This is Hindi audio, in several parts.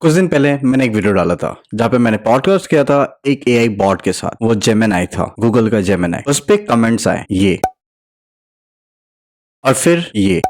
कुछ दिन पहले मैंने एक वीडियो डाला था जहाँ पे मैंने पॉडकास्ट किया था एक एआई बॉट के साथ। वो जेमिनी था, गूगल का जेमिनी। उस पे कमेंट्स आए ये और फिर ये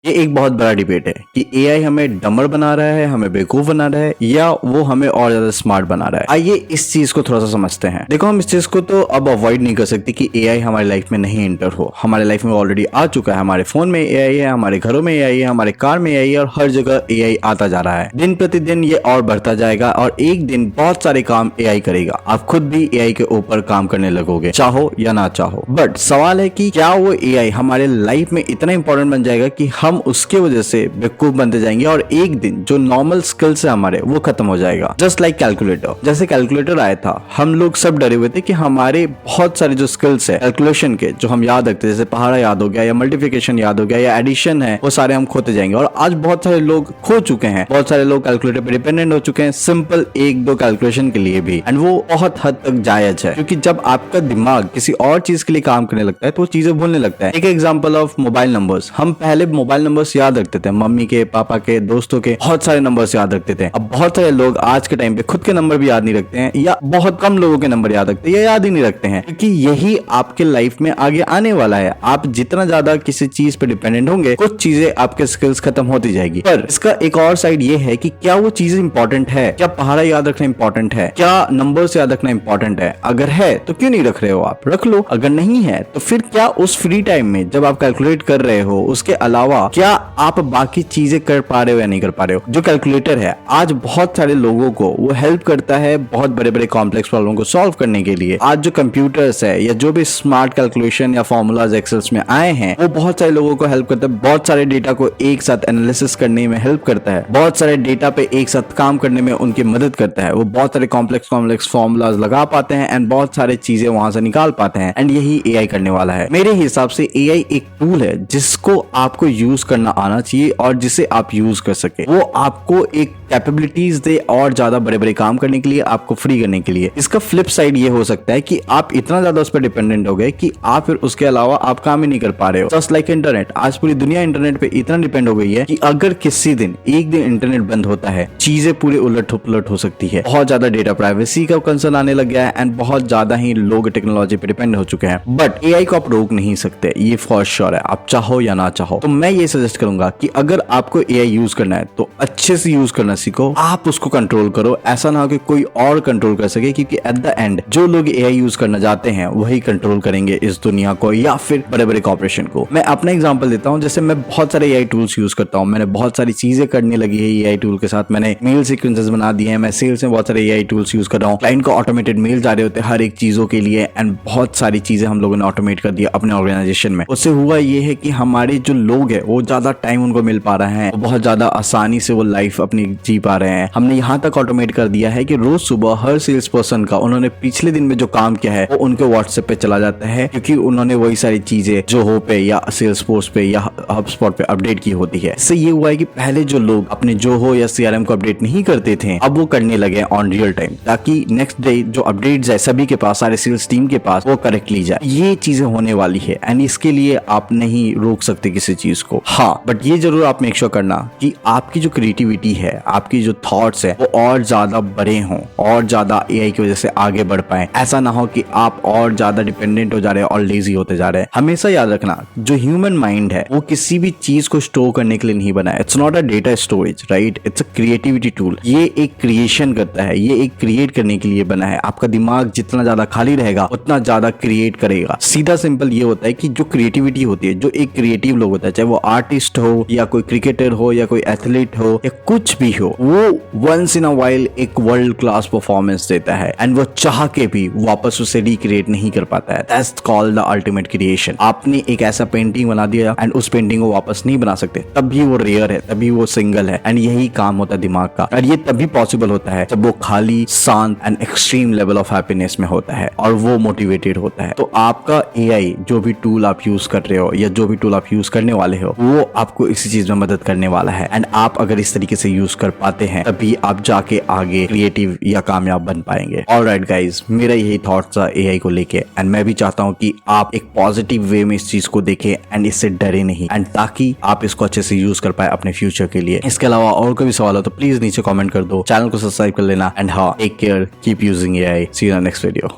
एक बहुत बड़ा डिबेट है कि एआई हमें डमर बना रहा है, हमें बेवकूफ बना रहा है, या वो हमें और ज्यादा स्मार्ट बना रहा है। आइए इस चीज को थोड़ा सा समझते हैं। देखो, हम इस चीज को तो अब अवॉइड नहीं कर सकते कि एआई हमारी लाइफ में नहीं एंटर हो। हमारे लाइफ में ऑलरेडी आ चुका है। हमारे फोन में एआई है, हमारे घरों में एआई है, हमारे कार में एआई है, और हर जगह एआई आता जा रहा है। दिन प्रतिदिन ये और बढ़ता जाएगा और एक दिन बहुत सारे काम एआई करेगा। आप खुद भी एआई के ऊपर काम करने लगोगे, चाहो या ना चाहो। बट सवाल है कि क्या वो एआई हमारे लाइफ में इतना इंपॉर्टेंट बन जाएगा कि हम उसके वजह से बेवकूफ बनते जाएंगे और एक दिन जो नॉर्मल स्किल्स है हमारे, वो खत्म हो जाएगा। Just like calculator. जैसे कैलकुलेटर आया था, हम लोग सब डरे हुए थे कि हमारे बहुत सारे जो स्किल्स है कैलकुलेशन के, जो हम याद रखते, जैसे पहाड़ा याद हो गया या मल्टीप्लिकेशन याद हो गया या एडिशन है, वो सारे हम खोते जाएंगे। और आज बहुत सारे लोग खो चुके हैं। बहुत सारे लोग कैलकुलेटर पे डिपेंडेंट हो चुके हैं, सिंपल एक दो कैलकुलेशन के लिए भी। एंड वो बहुत हद तक जायज है, क्योंकि जब आपका दिमाग किसी और चीज के लिए काम करने लगता है तो वो चीजें भूलने लगता है। एक एग्जांपल ऑफ मोबाइल नंबर्स। हम पहले मोबाइल नंबर्स याद रखते थे, मम्मी के, पापा के, दोस्तों के, बहुत सारे नंबर्स याद रखते थे। अब बहुत सारे लोग आज के टाइम पे खुद के नंबर भी याद नहीं रखते हैं, या बहुत कम लोगों के नंबर याद रखते हैं, या याद ही नहीं रखते हैं, क्योंकि यही आपके लाइफ में आगे आने वाला है। आप जितना ज्यादा किसी चीज पे डिपेंडेंट होंगे, कुछ चीजें आपके स्किल्स खत्म होती जाएगी। पर इसका एक और साइड ये है कि क्या वो चीजें इंपॉर्टेंट है? क्या पहाड़ा याद रखना इंपॉर्टेंट है? क्या नंबर्स याद रखना इंपॉर्टेंट है? अगर है तो क्यों नहीं रख रहे हो? आप रख लो। अगर नहीं है तो फिर क्या उस फ्री टाइम में जब आप कैलकुलेट कर रहे हो, उसके अलावा क्या आप बाकी चीजें कर पा रहे हो या नहीं कर पा रहे हो? जो कैलकुलेटर है आज बहुत सारे लोगों को वो हेल्प करता है बहुत बड़े बड़े कॉम्प्लेक्स प्रॉब्लम को सॉल्व करने के लिए। आज जो कंप्यूटर्स है या जो भी स्मार्ट कैलकुलेशन या फॉर्मूलाज एक्सेल्स में आए हैं, वो बहुत सारे लोगों को हेल्प करता है। बहुत सारे डेटा को एक साथ एनालिसिस करने में हेल्प करता है, बहुत सारे डेटा पे एक साथ काम करने में उनकी मदद करता है। वो बहुत सारे कॉम्प्लेक्स फॉर्मूलाज लगा पाते हैं एंड बहुत सारे चीजें वहां से निकाल पाते हैं। एंड यही एआई करने वाला है। मेरे हिसाब से एआई एक टूल है जिसको आपको यूज करना आना चाहिए और जिसे आप यूज कर सके। वो आपको एक कैपेबिलिटीज दे और ज्यादा बड़े बड़े काम करने के लिए, आपको फ्री करने के लिए। इसका फ्लिप साइड ये हो सकता है कि आप इतना ज्यादा उस पर डिपेंडेंट हो गए कि आप फिर उसके अलावा आप काम ही नहीं कर पा रहे हो। Just like internet. आज पूरी दुनिया इंटरनेट पे इतना डिपेंड हो गई है कि अगर किसी दिन एक दिन इंटरनेट बंद होता है, चीजें पूरी उलट पुलट हो सकती है। बहुत ज्यादा डेटा प्राइवेसी का कंसर्न आने लग गया है एंड बहुत ज्यादा ही लोग टेक्नोलॉजी पे डिपेंड हो चुके हैं। बट एआई को आप रोक नहीं सकते, ये फॉर श्योर है, आप चाहो या ना चाहो। तो मैं ये सजेस्ट करूंगा कि अगर आपको एआई यूज करना है तो अच्छे से यूज करना सीखो, आप उसको कंट्रोल करो। ऐसा ना हो कि कोई और कंट्रोल कर सके, क्योंकि एट द एंड जो लोग एआई यूज करना चाहते हैं वही कंट्रोल करेंगे इस दुनिया को या फिर बड़े बड़े कॉर्पोरेशन को। मैं अपना एग्जांपल देता हूं। जैसे मैं बहुत सारे एआई टूल्स यूज करता हूं, मैंने बहुत सारी चीजें करने लगी है एआई टूल के साथ। मैंने मेल सीक्वेंसेस बना दिए हैं, मैं सेल्स में बहुत सारे एआई टूल्स यूज कर रहा हूं। क्लाइंट को ऑटोमेटेड मेल जा रहे होते हैं हर एक चीजों के लिए, एंड बहुत सारी चीजें हम लोगों ने ऑटोमेट कर दिया अपने ऑर्गेनाइजेशन में। उससे हुआ ये है कि हमारे जो लोग है वो ज्यादा टाइम उनको मिल पा रहा है, बहुत ज्यादा आसानी से वो लाइफ अपनी जी पा रहे हैं। हमने यहाँ तक ऑटोमेट कर दिया है कि रोज सुबह हर सेल्स पर्सन का उन्होंने पिछले दिन में जो काम किया है वो उनके व्हाट्सएप पे चला जाता है, क्योंकि उन्होंने वही सारी चीजें जोहो पे या सेल्स फोर्स पे या हबस्पॉट पे अपडेट की होती है। इससे ये हुआ है कि पहले जो लोग अपने जोहो या सीआरएम को अपडेट नहीं करते थे, अब वो करने लगे ऑन रियल टाइम, ताकि नेक्स्ट डे जो अपडेट जाए सभी के पास, सारे सेल्स टीम के पास, वो करेक्टली जाए। ये चीजें होने वाली है एंड इसके लिए आप नहीं रोक सकते किसी चीज को। हाँ, बट ये जरूर आप मेक श्योर करना कि आपकी जो क्रिएटिविटी है, आपकी जो थॉट्स है, वो और ज्यादा बड़े हों और ज्यादा एआई की वजह से आगे बढ़ पाए। ऐसा ना हो कि आप और ज्यादा डिपेंडेंट हो जा रहे हैं और लेजी होते जा रहे हैं। हमेशा याद रखना, जो ह्यूमन माइंड है वो किसी भी चीज को स्टोर करने के लिए नहीं बना है। It's not a data storage, right? It's a creativity tool. ये एक क्रिएशन करता है, ये एक क्रिएट करने के लिए बना है। आपका दिमाग जितना ज्यादा खाली रहेगा उतना ज्यादा क्रिएट करेगा। सीधा सिंपल ये होता है कि जो क्रिएटिविटी होती है, जो एक क्रिएटिव लोग होता है, चाहे वो आर्टिस्ट हो या कोई क्रिकेटर हो या कोई एथलीट हो या कुछ भी हो, वो वंस इन अ वाइल एक वर्ल्ड क्लास परफॉर्मेंस देता है एंड वो चाह के भी वापस उसे रिक्रिएट नहीं कर पाता है। That's called the ultimate creation. आपने एक ऐसा पेंटिंग बना दिया एंड उस पेंटिंग को वापस नहीं बना सकते, तब भी वो रेयर है, तभी वो सिंगल है। एंड यही काम होता है दिमाग का, और ये तभी पॉसिबल होता है जब वो खाली, शांत and extreme level of happiness में होता है और वो मोटिवेटेड होता है। तो आपका एआई, जो भी टूल आप यूज कर रहे हो या जो भी टूल आप यूज करने वाले हो, वो आपको इसी चीज में मदद करने वाला है। एंड आप अगर इस तरीके से यूज कर पाते हैं तभी आप जाके आगे क्रिएटिव या कामयाब बन पाएंगे। ऑलराइट गाइज, मेरा यही थॉट्स था एआई को लेके एंड मैं भी चाहता हूँ कि आप एक पॉजिटिव वे में इस चीज को देखें एंड इससे डरे नहीं, एंड ताकि आप इसको अच्छे से यूज कर पाए अपने फ्यूचर के लिए। इसके अलावा और कोई भी सवाल हो तो प्लीज नीचे कमेंट कर दो, चैनल को सब्सक्राइब कर लेना एंड हाँ, take care, keep using AI, see you in the next video.